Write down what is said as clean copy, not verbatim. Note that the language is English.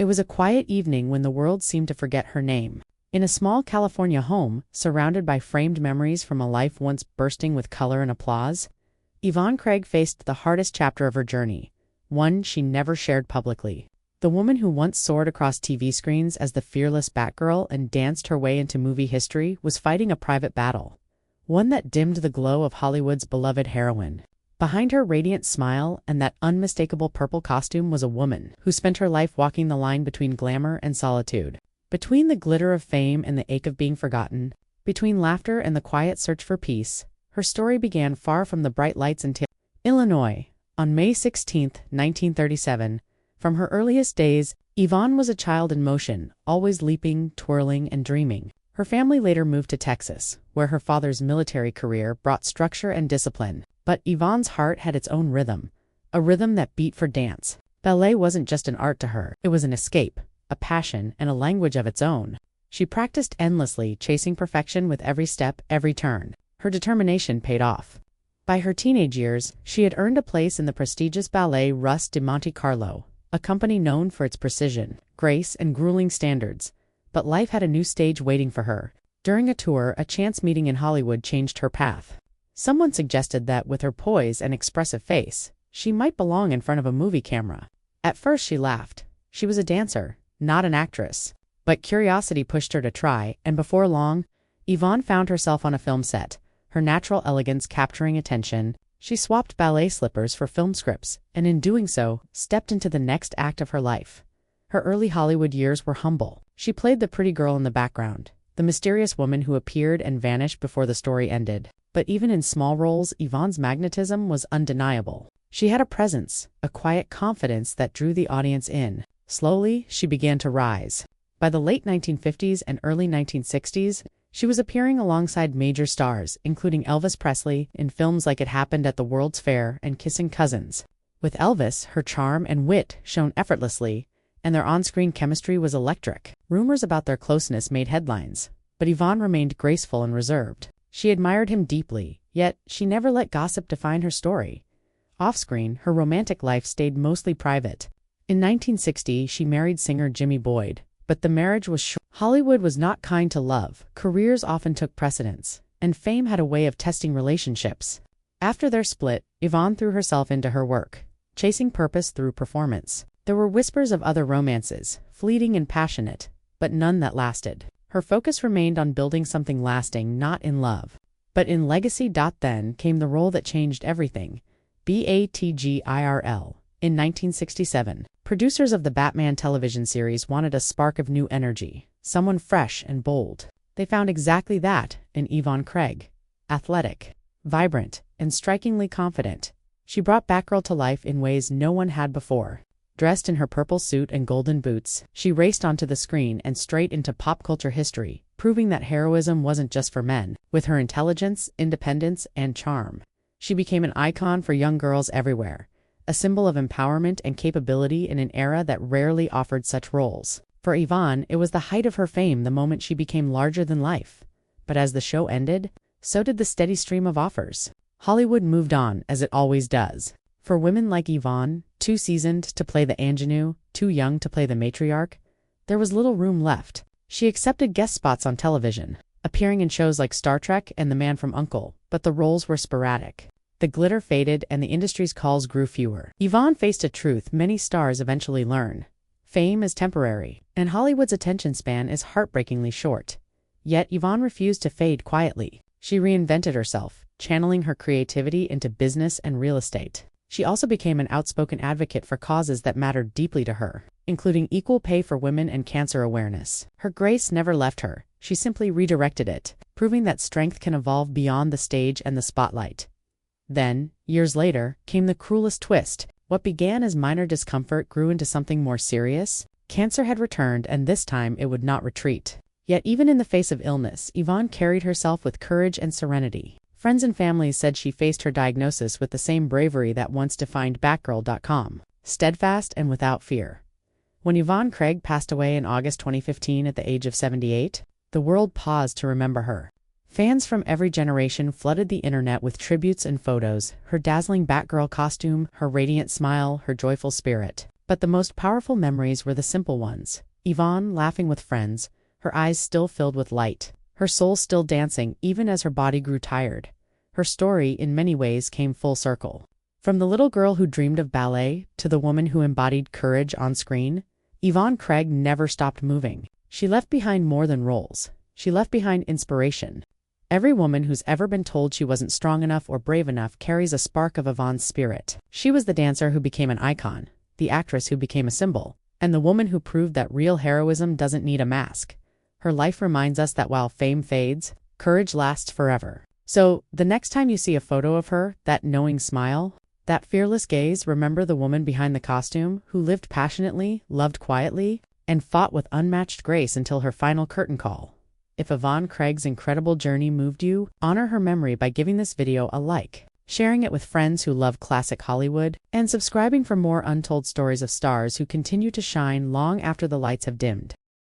It was a quiet evening when the world seemed to forget her name. In a small California home, surrounded by framed memories from a life once bursting with color and applause, Yvonne Craig faced the hardest chapter of her journey, one she never shared publicly. The woman who once soared across TV screens as the fearless Batgirl and danced her way into movie history was fighting a private battle, one that dimmed the glow of Hollywood's beloved heroine. Behind her radiant smile and that unmistakable purple costume was a woman who spent her life walking the line between glamour and solitude, between the glitter of fame and the ache of being forgotten, between laughter and the quiet search for peace. Her story began far from the bright lights in Illinois. On May 16, 1937, from her earliest days, Yvonne was a child in motion, always leaping, twirling, and dreaming. Her family later moved to Texas, where her father's military career brought structure and discipline. But Yvonne's heart had its own rhythm, a rhythm that beat for dance. Ballet wasn't just an art to her, it was an escape, a passion, and a language of its own. She practiced endlessly, chasing perfection with every step, every turn. Her determination paid off. By her teenage years, she had earned a place in the prestigious Ballet Russe de Monte Carlo, a company known for its precision, grace, and grueling standards. But life had a new stage waiting for her. During a tour, a chance meeting in Hollywood changed her path. Someone suggested that with her poise and expressive face, she might belong in front of a movie camera. At first she laughed. She was a dancer, not an actress. But curiosity pushed her to try, and before long, Yvonne found herself on a film set, her natural elegance capturing attention. She swapped ballet slippers for film scripts, and in doing so, stepped into the next act of her life. Her early Hollywood years were humble. She played the pretty girl in the background, the mysterious woman who appeared and vanished before the story ended. But even in small roles, Yvonne's magnetism was undeniable. She had a presence, a quiet confidence that drew the audience in. Slowly, she began to rise. By the late 1950s and early 1960s, she was appearing alongside major stars, including Elvis Presley, in films like It Happened at the World's Fair and Kissing Cousins. With Elvis, her charm and wit shone effortlessly, and their on-screen chemistry was electric. Rumors about their closeness made headlines, but Yvonne remained graceful and reserved. She admired him deeply, yet she never let gossip define her story. Off-screen, her romantic life stayed mostly private. In 1960, she married singer Jimmy Boyd, but the marriage was short. Hollywood was not kind to love, careers often took precedence, and fame had a way of testing relationships. After their split, Yvonne threw herself into her work, chasing purpose through performance. There were whispers of other romances, fleeting and passionate, but none that lasted. Her focus remained on building something lasting, not in love, but in legacy. Then came the role that changed everything, Batgirl. In 1967, producers of the Batman television series wanted a spark of new energy, someone fresh and bold. They found exactly that in Yvonne Craig. Athletic, vibrant, and strikingly confident, she brought Batgirl to life in ways no one had before. Dressed in her purple suit and golden boots, she raced onto the screen and straight into pop culture history, proving that heroism wasn't just for men. With her intelligence, independence, and charm, she became an icon for young girls everywhere, a symbol of empowerment and capability in an era that rarely offered such roles. For Yvonne, it was the height of her fame the moment she became larger than life. But as the show ended, so did the steady stream of offers. Hollywood moved on, as it always does. For women like Yvonne, too seasoned to play the ingenue, too young to play the matriarch, there was little room left. She accepted guest spots on television, appearing in shows like Star Trek and The Man from U.N.C.L.E., but the roles were sporadic. The glitter faded and the industry's calls grew fewer. Yvonne faced a truth many stars eventually learn. Fame is temporary, and Hollywood's attention span is heartbreakingly short. Yet Yvonne refused to fade quietly. She reinvented herself, channeling her creativity into business and real estate. She also became an outspoken advocate for causes that mattered deeply to her, including equal pay for women and cancer awareness. Her grace never left her, she simply redirected it, proving that strength can evolve beyond the stage and the spotlight. Then, years later, came the cruelest twist. What began as minor discomfort grew into something more serious. Cancer had returned, and this time it would not retreat. Yet even in the face of illness, Yvonne carried herself with courage and serenity. Friends and family said she faced her diagnosis with the same bravery that once defined Batgirl.com, steadfast and without fear. When Yvonne Craig passed away in August 2015 at the age of 78, the world paused to remember her. Fans from every generation flooded the internet with tributes and photos, her dazzling Batgirl costume, her radiant smile, her joyful spirit. But the most powerful memories were the simple ones. Yvonne laughing with friends, her eyes still filled with light, her soul still dancing even as her body grew tired. Her story, in many ways, came full circle. From the little girl who dreamed of ballet to the woman who embodied courage on screen, Yvonne Craig never stopped moving. She left behind more than roles. She left behind inspiration. Every woman who's ever been told she wasn't strong enough or brave enough carries a spark of Yvonne's spirit. She was the dancer who became an icon, the actress who became a symbol, and the woman who proved that real heroism doesn't need a mask. Her life reminds us that while fame fades, courage lasts forever. So, the next time you see a photo of her, that knowing smile, that fearless gaze, remember the woman behind the costume who lived passionately, loved quietly, and fought with unmatched grace until her final curtain call. If Yvonne Craig's incredible journey moved you, honor her memory by giving this video a like, sharing it with friends who love classic Hollywood, and subscribing for more untold stories of stars who continue to shine long after the lights have dimmed.